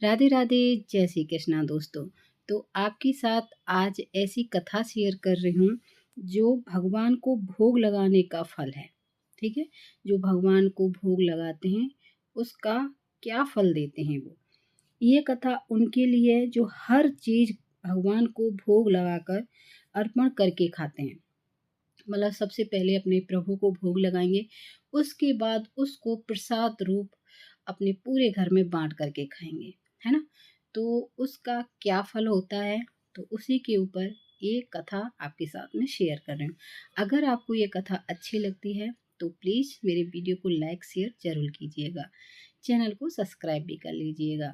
राधे राधे, जय श्री कृष्णा दोस्तों। तो आपके साथ आज ऐसी कथा शेयर कर रही हूँ जो भगवान को भोग लगाने का फल है। ठीक है, जो भगवान को भोग लगाते हैं उसका क्या फल देते हैं वो। ये कथा उनके लिए है जो हर चीज भगवान को भोग लगाकर अर्पण करके खाते हैं। मतलब सबसे पहले अपने प्रभु को भोग लगाएंगे, उसके बाद उसको प्रसाद रूप अपने पूरे घर में बांट करके खाएंगे, है ना। तो उसका क्या फल होता है, तो उसी के ऊपर ये कथा आपके साथ में शेयर कर रही हूँ। अगर आपको ये कथा अच्छी लगती है तो प्लीज़ मेरे वीडियो को लाइक शेयर जरूर कीजिएगा, चैनल को सब्सक्राइब भी कर लीजिएगा।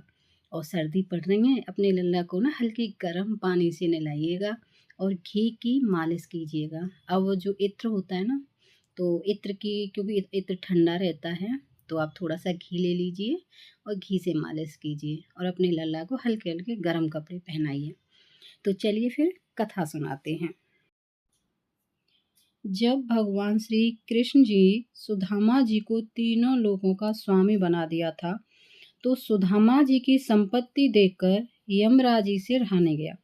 और सर्दी पड़ रही है, अपने लल्ला को ना हल्के गर्म पानी से नहलाइएगा और घी की मालिश कीजिएगा। अब वो जो इत्र होता है ना, तो इत्र की, क्योंकि इत्र ठंडा रहता है, तो आप थोड़ा सा घी ले लीजिए और घी से मालिश कीजिए और अपने लल्ला को हल्के हल्के गर्म कपड़े पहनाइए। तो चलिए फिर कथा सुनाते हैं। जब भगवान श्री कृष्ण जी सुदामा जी को तीनों लोगों का स्वामी बना दिया था, तो सुदामा जी की संपत्ति देखकर यमराज जी से रहने गया।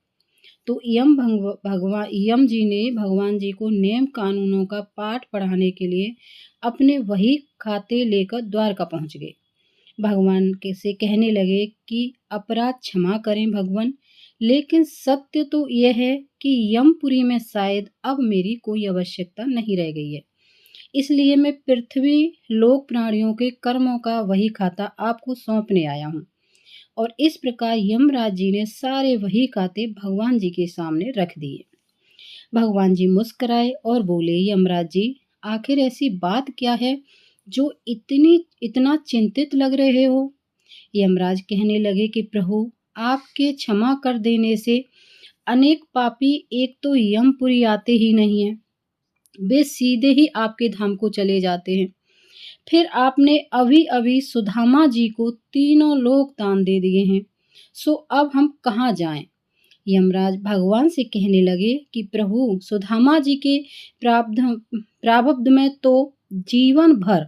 तो यम जी ने भगवान जी को नियम कानूनों का पाठ पढ़ाने के लिए अपने वही खाते लेकर द्वारका पहुंच गए। भगवान के से कहने लगे कि अपराध क्षमा करें भगवान, लेकिन सत्य तो यह है कि यमपुरी में शायद अब मेरी कोई आवश्यकता नहीं रह गई है। इसलिए मैं पृथ्वी लोक प्राणियों के कर्मों का वही खाता आपको सौंपने आया हूँ। और इस प्रकार यमराज जी ने सारे वही खाते भगवान जी के सामने रख दिए। भगवान जी मुस्कुराए और बोले, यमराज जी, आखिर ऐसी बात क्या है जो इतना चिंतित लग रहे हो। यमराज कहने लगे कि प्रभु, आपके क्षमा कर देने से अनेक पापी एक तो यमपुरी आते ही नहीं है, वे सीधे ही आपके धाम को चले जाते हैं। फिर आपने अभी अभी सुदामा जी को तीनों लोक दान दे दिए हैं, सो अब हम कहाँ जाएं। यमराज भगवान से कहने लगे कि प्रभु, सुदामा जी के प्रारब्ध में तो जीवन भर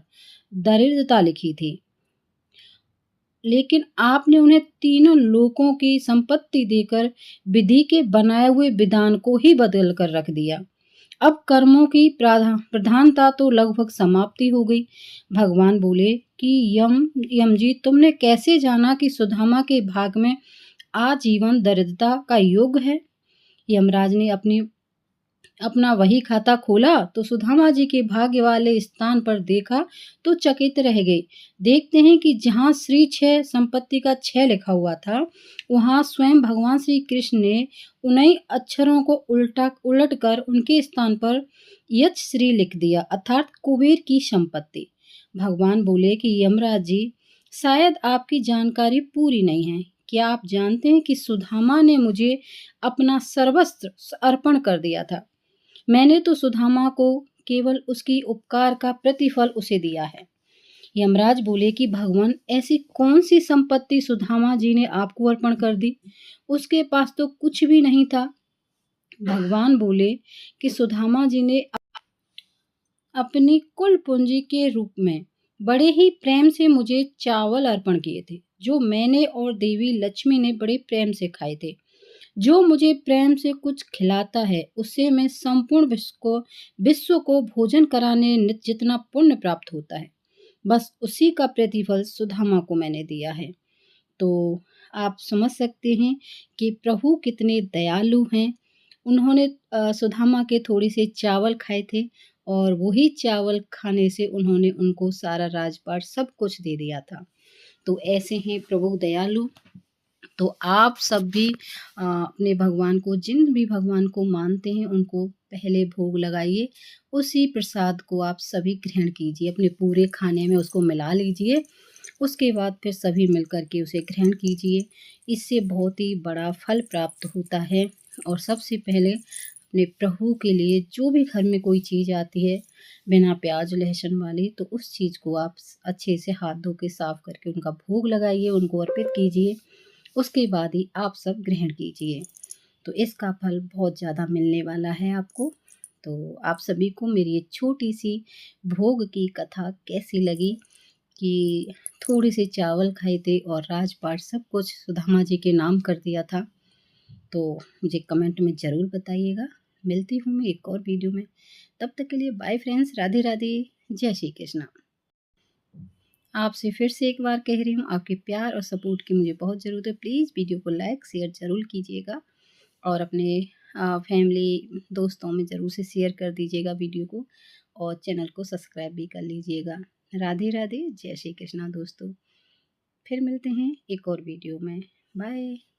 दरिद्रता लिखी थी, लेकिन आपने उन्हें तीनों लोकों की संपत्ति देकर विधि के बनाए हुए विधान को ही बदल कर रख दिया। अब कर्मों की प्रधानता तो लगभग समाप्ति हो गई। भगवान बोले कि यम जी, तुमने कैसे जाना कि सुदामा के भाग में आजीवन दरिद्रता का योग है। यमराज ने अपना वही खाता खोला तो सुदामा जी के भाग्य वाले स्थान पर देखा तो चकित रह गए। देखते हैं कि जहाँ श्री 6 संपत्ति का 6 लिखा हुआ था, वहाँ स्वयं भगवान श्री कृष्ण ने उन्हीं अक्षरों को उलट कर उनके स्थान पर यच श्री लिख दिया, अर्थात कुबेर की संपत्ति। भगवान बोले कि यमराज जी, शायद आपकी जानकारी पूरी नहीं है। क्या आप जानते हैं कि सुदामा ने मुझे अपना सर्वस्व अर्पण कर दिया था। मैंने तो सुदामा को केवल उसकी उपकार का प्रतिफल उसे दिया है। यमराज बोले कि भगवान, ऐसी कौन सी संपत्ति सुदामा जी ने आपको अर्पण कर दी, उसके पास तो कुछ भी नहीं था। भगवान बोले कि सुदामा जी ने अपनी कुल पूंजी के रूप में बड़े ही प्रेम से मुझे चावल अर्पण किए थे, जो मैंने और देवी लक्ष्मी ने बड़े प्रेम से खाए थे। जो मुझे प्रेम से कुछ खिलाता है, उससे मैं संपूर्ण विश्व को भोजन कराने जितना पुण्य प्राप्त होता है, बस उसी का प्रतिफल सुदामा को मैंने दिया है। तो आप समझ सकते हैं कि प्रभु कितने दयालु हैं। उन्होंने सुदामा के थोड़े से चावल खाए थे और वही चावल खाने से उन्होंने उनको सारा राजपाट सब कुछ दे दिया था। तो ऐसे हैं प्रभु दयालु। तो आप सब भी अपने भगवान को, जिन भी भगवान को मानते हैं, उनको पहले भोग लगाइए। उसी प्रसाद को आप सभी ग्रहण कीजिए, अपने पूरे खाने में उसको मिला लीजिए। उसके बाद फिर सभी मिलकर के उसे ग्रहण कीजिए। इससे बहुत ही बड़ा फल प्राप्त होता है। और सबसे पहले अपने प्रभु के लिए जो भी घर में कोई चीज़ आती है बिना प्याज लहसुन वाली, तो उस चीज़ को आप अच्छे से हाथ धो के साफ करके उनका भोग लगाइए, उनको अर्पित कीजिए। उसके बाद ही आप सब ग्रहण कीजिए, तो इसका फल बहुत ज़्यादा मिलने वाला है आपको। तो आप सभी को मेरी एक छोटी सी भोग की कथा कैसी लगी, कि थोड़े से चावल खाए थे और राजपाट सब कुछ सुदामा जी के नाम कर दिया था। तो मुझे कमेंट में ज़रूर बताइएगा। मिलती हूँ मैं एक और वीडियो में, तब तक के लिए बाय फ्रेंड्स, राधे राधे, जय श्री कृष्णा। आपसे फिर से एक बार कह रही हूँ, आपके प्यार और सपोर्ट की मुझे बहुत ज़रूरत है। प्लीज़ वीडियो को लाइक शेयर ज़रूर कीजिएगा और अपने फैमिली दोस्तों में ज़रूर से शेयर कर दीजिएगा वीडियो को, और चैनल को सब्सक्राइब भी कर लीजिएगा। राधे राधे, जय श्री कृष्णा दोस्तों। फिर मिलते हैं एक और वीडियो में। बाय।